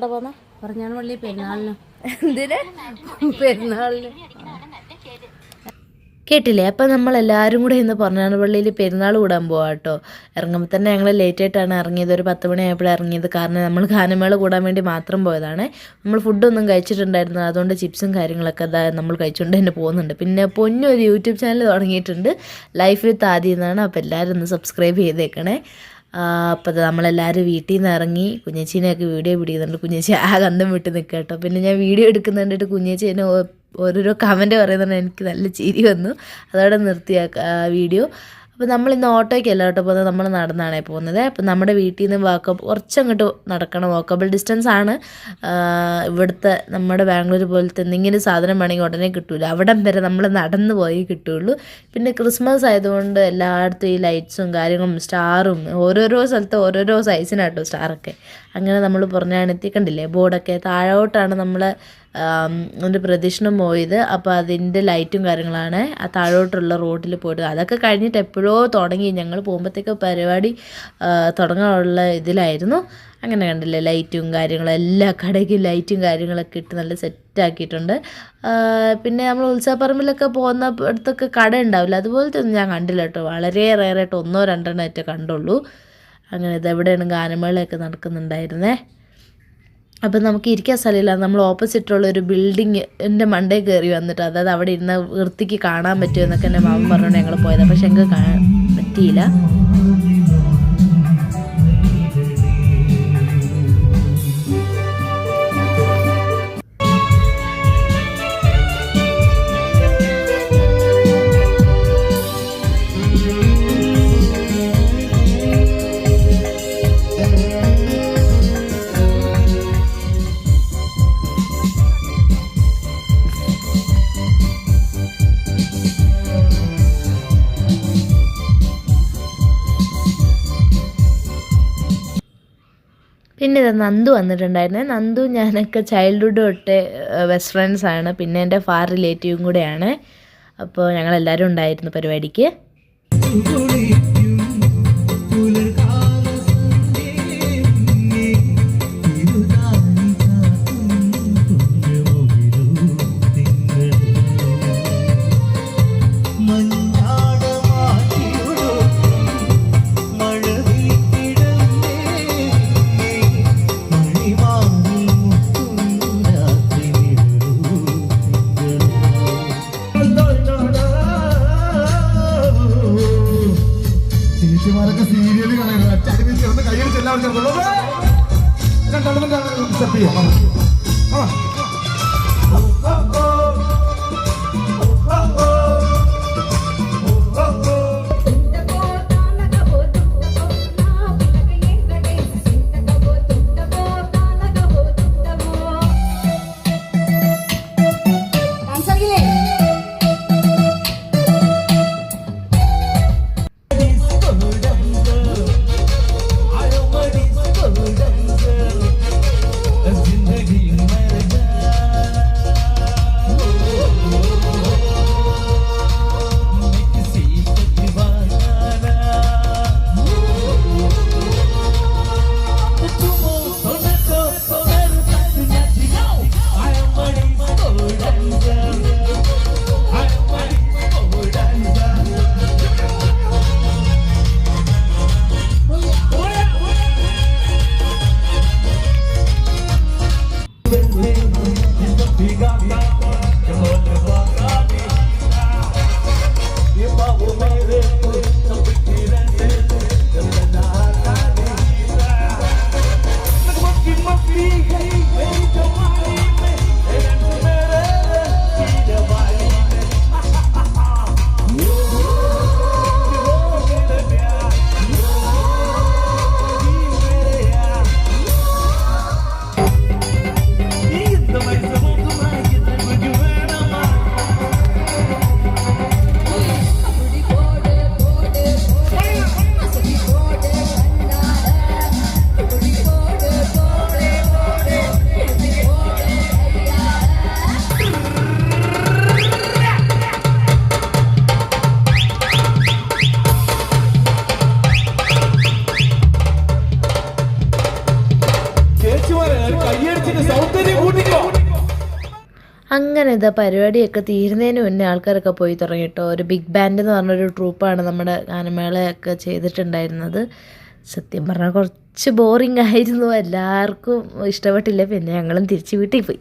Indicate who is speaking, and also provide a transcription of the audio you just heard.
Speaker 1: പറഞ്ഞാണ് പള്ളി പെരുന്നാളിന് എന്തിന് പെരുന്നാളിന് കേട്ടില്ലേ. അപ്പം നമ്മളെല്ലാവരും കൂടെ ഇന്ന് പറഞ്ഞാണ് പള്ളിയിൽ പെരുന്നാൾ കൂടാൻ പോവാം കേട്ടോ. ഇറങ്ങുമ്പോൾ തന്നെ ഞങ്ങൾ ലേറ്റായിട്ടാണ് ഇറങ്ങിയത്. ഒരു 10 മണിയായപ്പോഴാണ് ഇറങ്ങിയത്. കാരണം നമ്മൾ ഗാനമേള കൂടാൻ വേണ്ടി മാത്രം പോയതാണ്. നമ്മൾ ഫുഡൊന്നും കഴിച്ചിട്ടുണ്ടായിരുന്നു. അതുകൊണ്ട് ചിപ്സും കാര്യങ്ങളൊക്കെ നമ്മൾ കഴിച്ചുകൊണ്ട് തന്നെ പോകുന്നുണ്ട്. പിന്നെ പൊന്നു ഒരു യൂട്യൂബ് ചാനൽ തുടങ്ങിയിട്ടുണ്ട്, ലൈഫ് വിത്ത് ആദി എന്നാണ്. അപ്പോൾ എല്ലാവരും ഒന്ന് സബ്സ്ക്രൈബ് ചെയ്തേക്കണേ. അപ്പോൾ നമ്മളെല്ലാവരും വീട്ടിൽ നിന്ന് ഇറങ്ങി കുഞ്ഞേച്ചീനെയൊക്കെ വീഡിയോ പിടിക്കുന്നുണ്ട്. കുഞ്ഞേച്ചി ആ കന്തം വിട്ട് നിൽക്കുക കേട്ടോ. പിന്നെ ഞാൻ വീഡിയോ എടുക്കുന്നുണ്ടിട്ട് കുഞ്ഞേച്ചി എന്നെ ഓരോരോ കമൻറ്റ് പറയുന്നുണ്ട്. എനിക്ക് നല്ല ചിരി വന്നു. അതോടെ നിർത്തിയ വീഡിയോ. അപ്പോൾ നമ്മളിന്ന് ഓട്ടോയ്ക്കല്ല കേട്ടോ പോകുന്നത്, നമ്മൾ നടന്നാണ് പോകുന്നത്. അപ്പോൾ നമ്മുടെ വീട്ടിൽ നിന്ന് കുറച്ചങ്ങോട്ട് നടക്കണം, വാക്കബിൾ ഡിസ്റ്റൻസ് ആണ്. ഇവിടുത്തെ നമ്മുടെ ബാംഗ്ലൂർ പോലത്തെ എന്തെങ്കിലും സാധനം വേണമെങ്കിൽ ഉടനെ കിട്ടില്ല, അവിടം വരെ നമ്മൾ നടന്നു പോയി കിട്ടുള്ളൂ. പിന്നെ ക്രിസ്മസ് ആയതുകൊണ്ട് എല്ലായിടത്തും ഈ ലൈറ്റ്സും കാര്യങ്ങളും സ്റ്റാറും ഓരോരോ സ്ഥലത്ത് ഓരോരോ സൈസിനാട്ടോ സ്റ്റാറൊക്കെ. അങ്ങനെ നമ്മൾ പുറഞ്ഞാണെത്തി കണ്ടില്ലേ ബോർഡൊക്കെ. താഴോട്ടാണ് നമ്മൾ ഒരു പ്രദക്ഷിണം പോയത്. അപ്പോൾ അതിൻ്റെ ലൈറ്റും കാര്യങ്ങളാണ് ആ താഴോട്ടുള്ള റോഡിൽ പോയിട്ട്. അതൊക്കെ കഴിഞ്ഞിട്ട് എപ്പോഴോ തുടങ്ങി. ഞങ്ങൾ പോകുമ്പോഴത്തേക്ക് പരിപാടി തുടങ്ങാനുള്ള ഇതിലായിരുന്നു. അങ്ങനെ കണ്ടില്ലേ ലൈറ്റും കാര്യങ്ങളും, എല്ലാ കടയ്ക്കും ലൈറ്റും കാര്യങ്ങളൊക്കെ ഇട്ട് നല്ല സെറ്റാക്കിയിട്ടുണ്ട്. പിന്നെ നമ്മൾ ഉത്സവപ്പറമ്പിലൊക്കെ പോകുന്ന അടുത്തൊക്കെ കട ഉണ്ടാവില്ല, അതുപോലത്തെ ഒന്നും ഞാൻ കണ്ടില്ല കേട്ടോ. വളരെ റെയറായിട്ട് 1-2 ആയിട്ടേ കണ്ടുള്ളൂ. അങ്ങനെ ഇതെവിടെയാണ് ഗാനമേളയൊക്കെ നടക്കുന്നുണ്ടായിരുന്നേ. അപ്പം നമുക്ക് ഇരിക്കാൻ സ്ഥലമില്ല. നമ്മൾ ഓപ്പോസിറ്റുള്ള ഒരു ബിൽഡിങ്ങിൻ്റെ മണ്ടേ കയറി വന്നിട്ട്, അതായത് അവിടെ ഇരുന്ന് വൃത്തിക്ക് കാണാൻ പറ്റുമെന്നൊക്കെ എൻ്റെ മാമൻ പറഞ്ഞുകൊണ്ട് ഞങ്ങൾ പോയത്. പക്ഷെ ഞങ്ങൾക്ക് കാണാൻ പറ്റിയില്ല. പിന്നെ ഇത് നന്ദു വന്നിട്ടുണ്ടായിരുന്നേ. നന്ദു ഞാനൊക്കെ ചൈൽഡ്ഹുഡ് തൊട്ട് ബെസ്റ്റ് ഫ്രണ്ട്സാണ്. പിന്നെ എൻ്റെ ഫാർ റിലേറ്റീവും കൂടെയാണ്. അപ്പോൾ ഞങ്ങളെല്ലാവരും ഉണ്ടായിരുന്നു പരിപാടിക്ക്. അങ്ങനെ ഇതാ പരിപാടിയൊക്കെ തീരുന്നതിന് മുന്നേ ആൾക്കാരൊക്കെ പോയി തുടങ്ങി കേട്ടോ. ഒരു ബിഗ് ബാൻഡ് എന്ന് പറഞ്ഞൊരു ട്രൂപ്പാണ് നമ്മുടെ ഗാനമേളയൊക്കെ ചെയ്തിട്ടുണ്ടായിരുന്നത്. സത്യം പറഞ്ഞാൽ കുറച്ച് ബോറിംഗ് ആയിരുന്നു, എല്ലാവർക്കും ഇഷ്ടപ്പെട്ടില്ല. പിന്നെ ഞങ്ങളും തിരിച്ച് വീട്ടിൽ പോയി.